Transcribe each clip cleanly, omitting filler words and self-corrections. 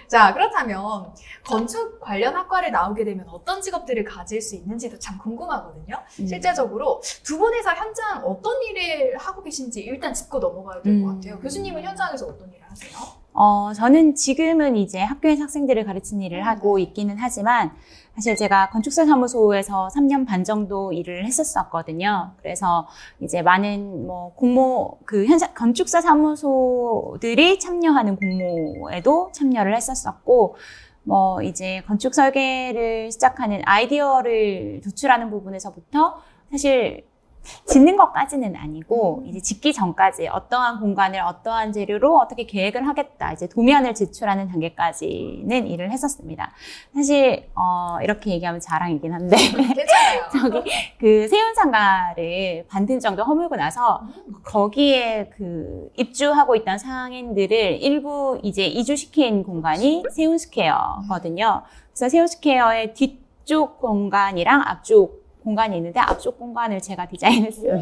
자, 그렇다면 건축 관련 학과를 나오게 되면 어떤 직업들을 가질 수 있는지도 참 궁금하거든요. 실제적으로 두 분이서 현장 어떤 일을 하고 계신지 일단 짚고 넘어가야 될 것 같아요. 교수님은 현장에서 어떤 일을 하세요? 저는 지금은 이제 학교에서 학생들을 가르치는 일을 하고 있기는 하지만 사실 제가 건축사 사무소에서 3년 반 정도 일을 했었거든요. 그래서 이제 많은 건축사 사무소들이 참여하는 공모에도 참여를 했었고, 이제 건축 설계를 시작하는 아이디어를 도출하는 부분에서부터 사실 짓는 것까지는 아니고 이제 짓기 전까지 어떠한 공간을 어떠한 재료로 어떻게 계획을 하겠다, 이제 도면을 제출하는 단계까지는 일을 했었습니다. 사실 이렇게 얘기하면 자랑이긴 한데 괜찮아요. 저기 그 세운상가를 반틈 정도 허물고 나서 거기에 그 입주하고 있던 상인들을 일부 이제 이주시킨 공간이 세운스퀘어거든요. 그래서 세운스퀘어의 뒤쪽 공간이랑 앞쪽 공간이 있는데 앞쪽 공간을 제가 디자인했습니다.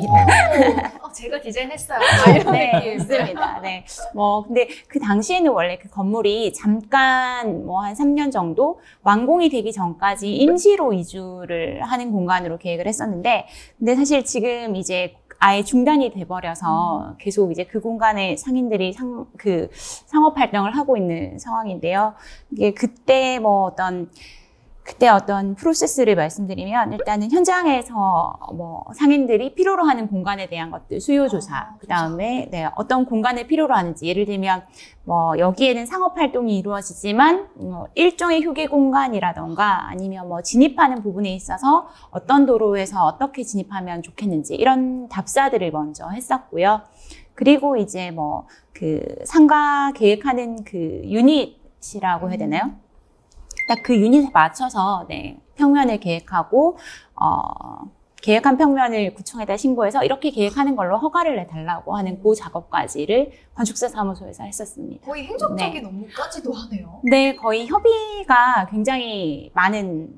제가 디자인했어요. 이런 네, 느낌. 있습니다. 네. 근데 그 당시에는 원래 그 건물이 잠깐 한 3년 정도 완공이 되기 전까지 임시로 이주를 하는 공간으로 계획을 했었는데, 근데 사실 지금 이제 아예 중단이 돼버려서 계속 이제 그 공간에 상인들이 상업 활동을 하고 있는 상황인데요. 이게 그때 어떤 프로세스를 말씀드리면, 일단은 현장에서 상인들이 필요로 하는 공간에 대한 것들 수요조사, 그 다음에 어떤 공간을 필요로 하는지, 예를 들면 여기에는 상업 활동이 이루어지지만 일종의 휴게 공간이라던가 아니면 진입하는 부분에 있어서 어떤 도로에서 어떻게 진입하면 좋겠는지, 이런 답사들을 먼저 했었고요. 그리고 이제 그 상가 계획하는 그 유닛이라고 해야 되나요? 딱 그 유닛에 맞춰서 평면을 계획하고 계획한 평면을 구청에다 신고해서 이렇게 계획하는 걸로 허가를 내달라고 하는 그 작업까지를 건축사 사무소에서 했었습니다. 거의 행정적인 업무까지도 하네요. 네, 거의 협의가 굉장히 많은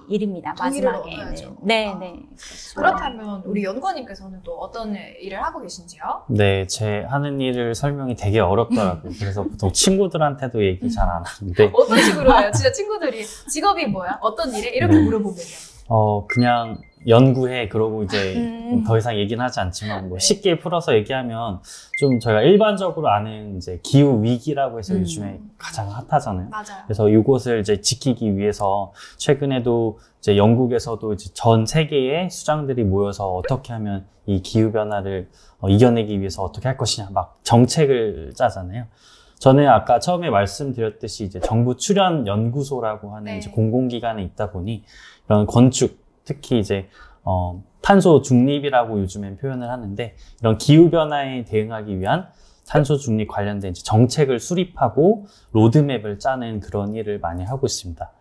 일입니다. 동의를 마지막에는. 얻어야죠. 네. 그렇죠. 그렇다면 우리 연구원님께서는 또 어떤 일을 하고 계신지요? 네, 제 하는 일을 설명이 되게 어렵더라고요. 그래서 보통 친구들한테도 얘기 잘 안 하는데. 어떤 식으로 해요? 진짜 친구들이 직업이 뭐야? 어떤 일에? 이렇게 물어보면요. 그냥 연구해. 그러고 이제 더 이상 얘기는 하지 않지만 쉽게 풀어서 얘기하면 좀 저희가 일반적으로 아는 이제 기후 위기라고 해서 요즘에 가장 핫하잖아요. 맞아요. 그래서 이곳을 이제 지키기 위해서 최근에도 이제 영국에서도 이제 전 세계의 수장들이 모여서 어떻게 하면 이 기후 변화를 이겨내기 위해서 어떻게 할 것이냐 막 정책을 짜잖아요. 저는 아까 처음에 말씀드렸듯이 이제 정부 출연 연구소라고 하는 이제 공공기관에 있다 보니 이런 건축, 특히 이제 탄소 중립이라고 요즘엔 표현을 하는데, 이런 기후 변화에 대응하기 위한 탄소 중립 관련된 이제 정책을 수립하고 로드맵을 짜는 그런 일을 많이 하고 있습니다.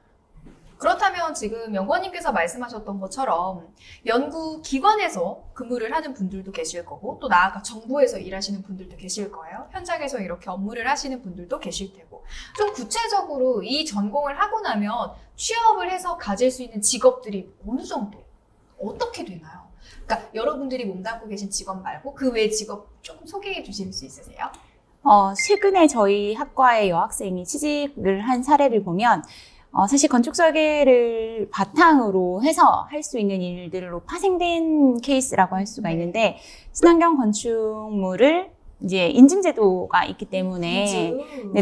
그렇다면 지금 연구원님께서 말씀하셨던 것처럼 연구기관에서 근무를 하는 분들도 계실 거고, 또 나아가 정부에서 일하시는 분들도 계실 거예요. 현장에서 이렇게 업무를 하시는 분들도 계실 테고, 좀 구체적으로 이 전공을 하고 나면 취업을 해서 가질 수 있는 직업들이 어느 정도, 어떻게 되나요? 그러니까 여러분들이 몸담고 계신 직업 말고 그 외 직업 조금 소개해 주실 수 있으세요? 최근에 저희 학과의 여학생이 취직을 한 사례를 보면 사실 건축 설계를 바탕으로 해서 할 수 있는 일들로 파생된 케이스라고 할 수가 있는데, 친환경 건축물을 이제 인증제도가 있기 때문에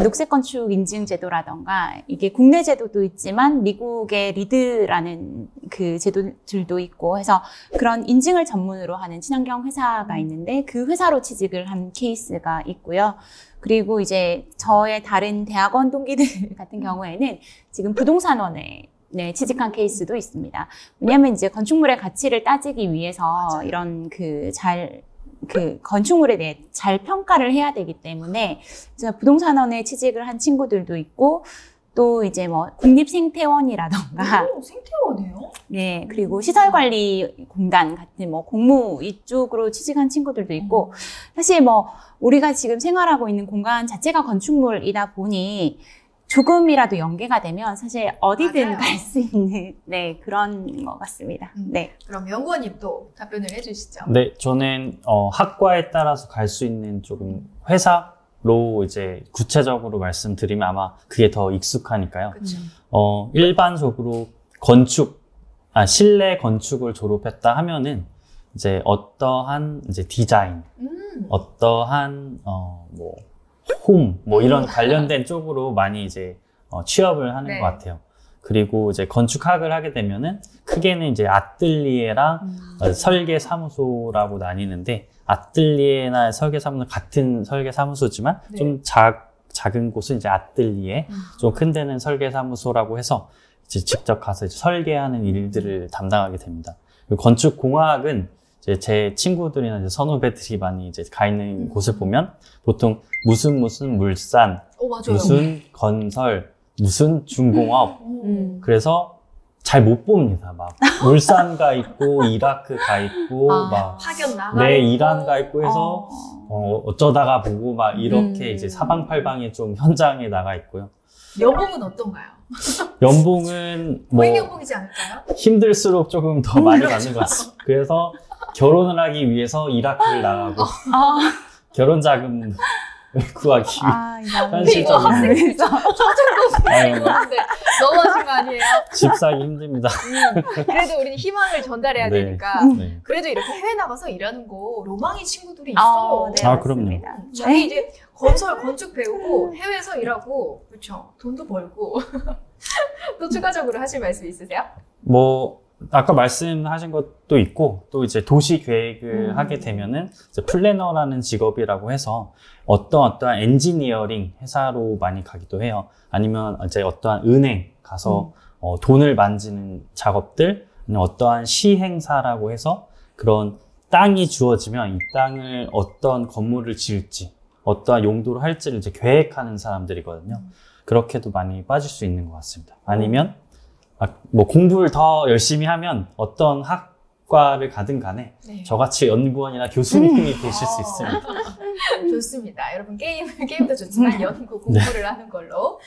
녹색 건축 인증제도라던가, 이게 국내 제도도 있지만 미국의 리드라는 그 제도들도 있고 해서 그런 인증을 전문으로 하는 친환경 회사가 있는데, 그 회사로 취직을 한 케이스가 있고요. 그리고 이제 저의 다른 대학원 동기들 같은 경우에는 지금 부동산원에 취직한 케이스도 있습니다. 왜냐하면 이제 건축물의 가치를 따지기 위해서 이런 건축물에 대해 잘 평가를 해야 되기 때문에 부동산원에 취직을 한 친구들도 있고, 또 이제 국립생태원이라던가. 생태원이에요? 네, 그리고 시설관리공단 같은 공무 이쪽으로 취직한 친구들도 있고, 사실 우리가 지금 생활하고 있는 공간 자체가 건축물이다 보니 조금이라도 연계가 되면 사실 어디든 갈 수 있는 그런 것 같습니다. 네. 그럼 연구원님 또 답변을 해주시죠. 네, 저는 학과에 따라서 갈 수 있는 조금 회사 로 이제 구체적으로 말씀드리면 아마 그게 더 익숙하니까요. 그렇죠. 일반적으로 실내 건축을 졸업했다 하면은 이제 어떠한 이제 디자인, 어떠한 홈 이런 관련된 쪽으로 많이 이제 취업을 하는 네. 것 같아요. 그리고 이제 건축학을 하게 되면은 크게는 이제 아뜰리에랑 설계 사무소라고 나뉘는데, 아뜰리에나 설계 사무소 같은 설계 사무소지만 네. 좀 작은 곳은 이제 아뜰리에, 좀 큰 데는 설계 사무소라고 해서 이제 직접 가서 이제 설계하는 일들을 담당하게 됩니다. 그리고 건축공학은 이제 제 친구들이나 이제 선후배들이 많이 이제 가 있는 곳을 보면 보통 무슨 물산, 맞아요. 무슨 건설, 무슨 중공업. 그래서 잘 못 봅니다. 막 울산 가 있고 이라크 가 있고 막 파견 나가. 네, 이란 가 있고 해서 어쩌다가 보고 막 이렇게 이제 사방팔방에 좀 현장에 나가 있고요. 연봉은 어떤가요? 연봉은 뭐 고액 연봉이지 않을까요? 힘들수록 조금 더 많이 받는 것 같습니다. 그래서 결혼을 하기 위해서 이라크를 나가고 결혼 자금 구하기 위해 현실적인 학생들 아유, 이건데 너무하신 거 아니에요? 집 사기 힘듭니다. 그래도 우리는 희망을 전달해야 네. 되니까 네. 그래도 이렇게 해외 나가서 일하는 거 로망이 친구들이 있어요. 네, 아, 그럼요. 맞습니다. 자기 이제 건축 배우고 해외에서 일하고 그렇죠. 돈도 벌고 또 추가적으로 하실 말씀 있으세요? 뭐 아까 말씀하신 것도 있고, 또 이제 도시 계획을 하게 되면은 이제 플래너라는 직업이라고 해서 어떠한 엔지니어링 회사로 많이 가기도 해요. 아니면 이제 어떠한 은행 가서 돈을 만지는 작업들, 아니면 어떠한 시행사라고 해서 그런 땅이 주어지면 이 땅을 어떤 건물을 지을지, 어떠한 용도로 할지를 이제 계획하는 사람들이거든요. 그렇게도 많이 빠질 수 있는 것 같습니다. 아니면 뭐 공부를 더 열심히 하면 어떤 학과를 가든 간에 네. 저같이 연구원이나 교수님이 되실 수 있습니다. 좋습니다. 여러분 게임도 좋지만 연구 공부를 하는 걸로.